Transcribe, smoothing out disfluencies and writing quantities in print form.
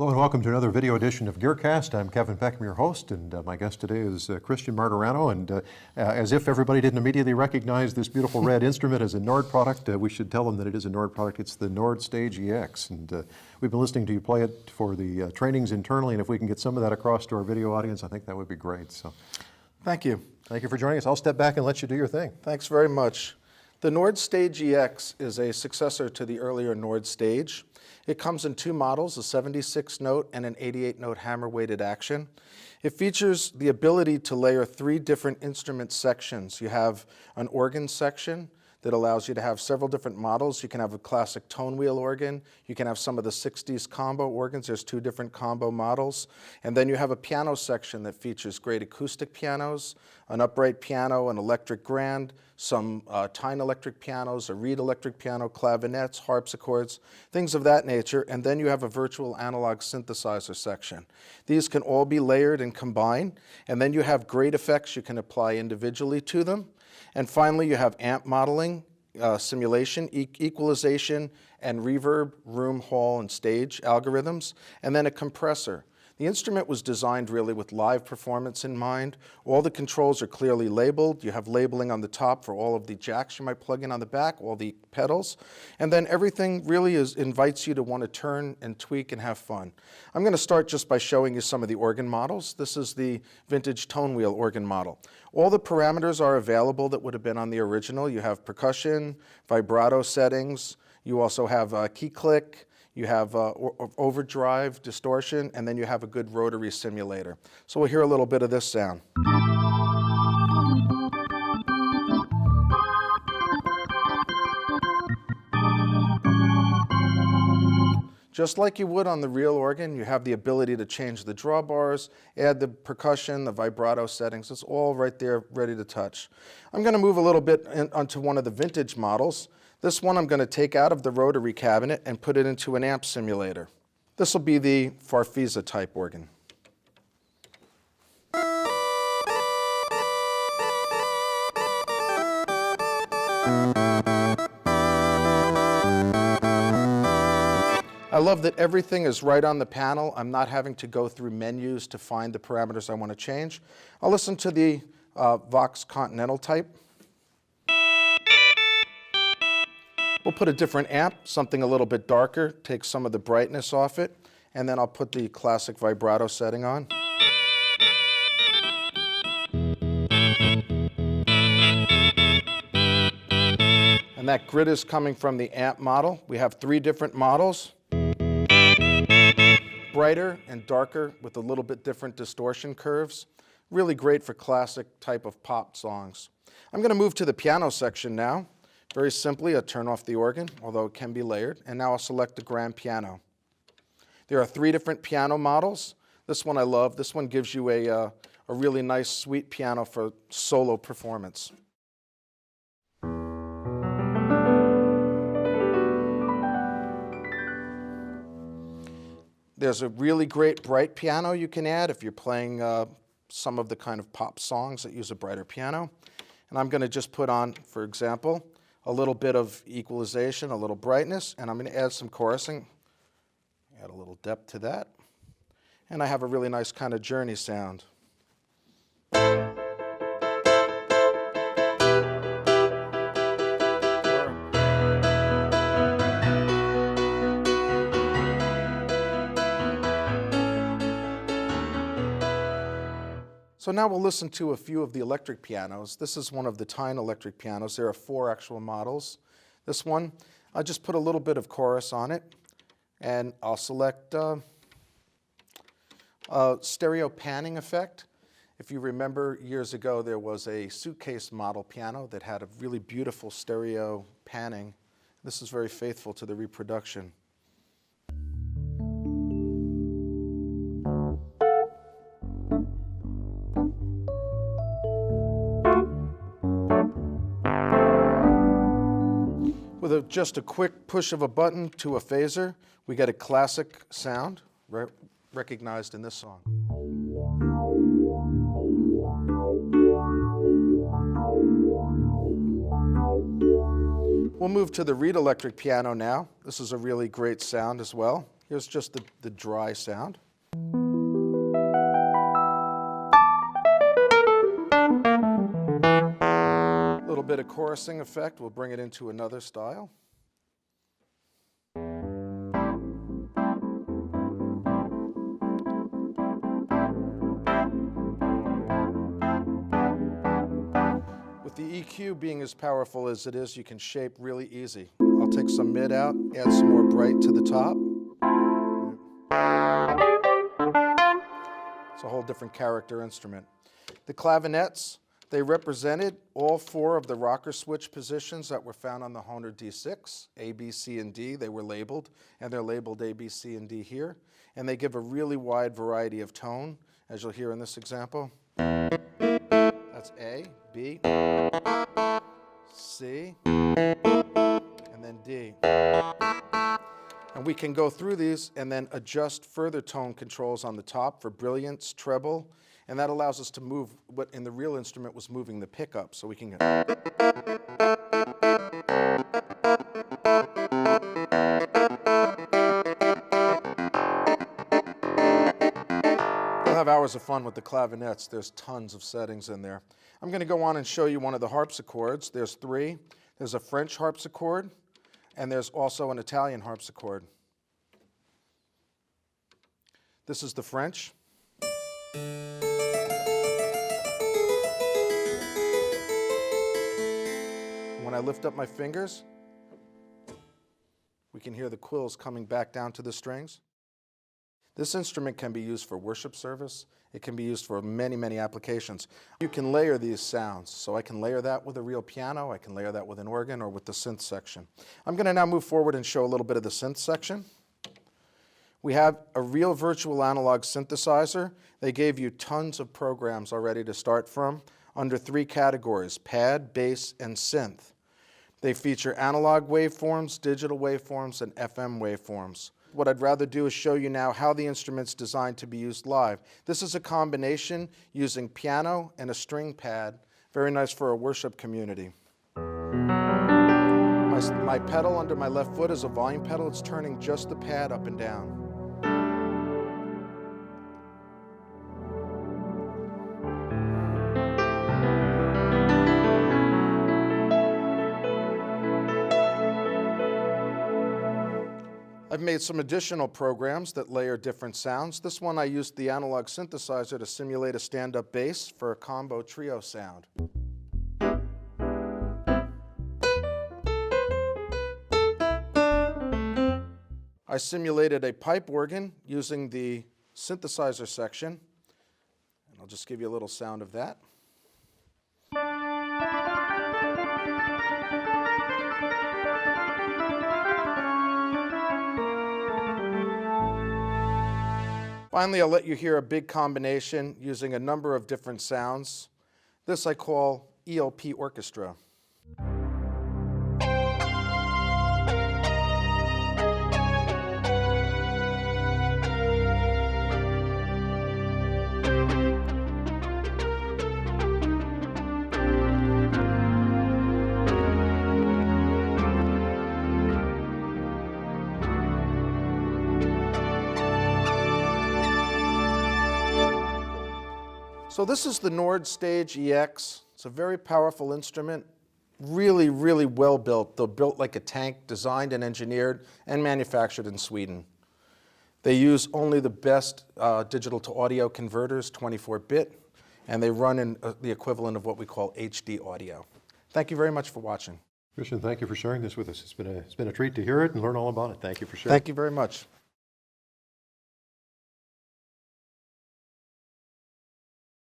Hello and welcome to another video edition of GearCast. I'm Kevin Peckham, your host, and my guest today is Christian Martirano. And as if everybody didn't immediately recognize this beautiful red instrument as a Nord product, we should tell them that it is a Nord product. It's the Nord Stage EX. And we've been listening to you play it for the trainings internally, and if we can get some of that across to our video audience, I think that would be great. So, thank you. Thank you for joining us. I'll step back and let you do your thing. Thanks very much. The Nord Stage EX is a successor to the earlier Nord Stage. It comes in two models, a 76-note and an 88-note hammer-weighted action. It features the ability to layer three different instrument sections. You have an organ section that allows you to have several different models. You can have a classic tone wheel organ. You can have some of the 60s combo organs. There's two different combo models. And then you have a piano section that features great acoustic pianos, an upright piano, an electric grand, some Tyne electric pianos, a reed electric piano, clavinets, harpsichords, things of that nature. And then you have a virtual analog synthesizer section. These can all be layered and combined. And then you have great effects you can apply individually to them. And finally, you have amp modeling, simulation, equalization, and reverb, room, hall, and stage algorithms, and then a compressor. The instrument was designed really with live performance in mind. All the controls are clearly labeled. You have labeling on the top for all of the jacks you might plug in on the back, all the pedals. And then everything really invites you to want to turn and tweak and have fun. I'm going to start just by showing you some of the organ models. This is the vintage tone wheel organ model. All the parameters are available that would have been on the original. You have percussion, vibrato settings. You also have key click. You have overdrive, distortion, and then you have a good rotary simulator. So we'll hear a little bit of this sound. Just like you would on the real organ, you have the ability to change the drawbars, add the percussion, the vibrato settings. It's all right there, ready to touch. I'm going to move a little bit onto one of the vintage models. This one I'm going to take out of the rotary cabinet and put it into an amp simulator. This will be the Farfisa type organ. I love that everything is right on the panel. I'm not having to go through menus to find the parameters I want to change. I'll listen to the Vox Continental type. We'll put a different amp, something a little bit darker, take some of the brightness off it, and then I'll put the classic vibrato setting on. And that grid is coming from the amp model. We have three different models. Brighter and darker with a little bit different distortion curves. Really great for classic type of pop songs. I'm going to move to the piano section now. Very simply, I turn off the organ, although it can be layered, and now I'll select the grand piano. There are three different piano models. This one I love. This one gives you a really nice, sweet piano for solo performance. There's a really great bright piano you can add if you're playing some of the kind of pop songs that use a brighter piano. And I'm going to just put on, for example, a little bit of equalization, a little brightness, and I'm going to add some chorusing. Add a little depth to that. And I have a really nice kind of journey sound. So now we'll listen to a few of the electric pianos. This is one of the Tyne electric pianos. There are four actual models. This one, I'll just put a little bit of chorus on it, and I'll select a stereo panning effect. If you remember years ago, there was a suitcase model piano that had a really beautiful stereo panning. This is very faithful to the reproduction. With just a quick push of a button to a phaser, we get a classic sound recognized in this song. We'll move to the reed electric piano now. This is a really great sound as well. Here's just the dry sound. A little bit of chorusing effect will bring it into another style. With the EQ being as powerful as it is, you can shape really easy. I'll take some mid out, add some more bright to the top. It's a whole different character instrument. The clavinets, they represented all 4 of the rocker switch positions that were found on the Hohner D6, A, B, C, and D. They were labeled, and they're labeled A, B, C, and D here. And they give a really wide variety of tone, as you'll hear in this example. That's A, B, C, and then D. And we can go through these and then adjust further tone controls on the top for brilliance, treble, and that allows us to move what in the real instrument was moving the pickup, so we can get. You'll have hours of fun with the clavinets. There's tons of settings in there. I'm going to go on and show you one of the harpsichords. There's 3. There's a French harpsichord, and there's also an Italian harpsichord. This is the French. When I lift up my fingers, we can hear the quills coming back down to the strings. This instrument can be used for worship service. It can be used for many, many applications. You can layer these sounds. So I can layer that with a real piano. I can layer that with an organ or with the synth section. I'm going to now move forward and show a little bit of the synth section. We have a real virtual analog synthesizer. They gave you tons of programs already to start from under 3 categories: pad, bass, and synth. They feature analog waveforms, digital waveforms, and FM waveforms. What I'd rather do is show you now how the instrument's designed to be used live. This is a combination using piano and a string pad. Very nice for a worship community. My pedal under my left foot is a volume pedal. It's turning just the pad up and down. I've made some additional programs that layer different sounds. This one I used the analog synthesizer to simulate a stand-up bass for a combo trio sound. I simulated a pipe organ using the synthesizer section, and I'll just give you a little sound of that. Finally, I'll let you hear a big combination using a number of different sounds. This I call ELP orchestra. So this is the Nord Stage EX. It's a very powerful instrument, really, really well built. They're built like a tank, designed and engineered and manufactured in Sweden. They use only the best digital to audio converters, 24-bit, and they run in the equivalent of what we call HD audio. Thank you very much for watching. Christian, thank you for sharing this with us. It's been a treat to hear it and learn all about it. Thank you for sharing. Thank you very much.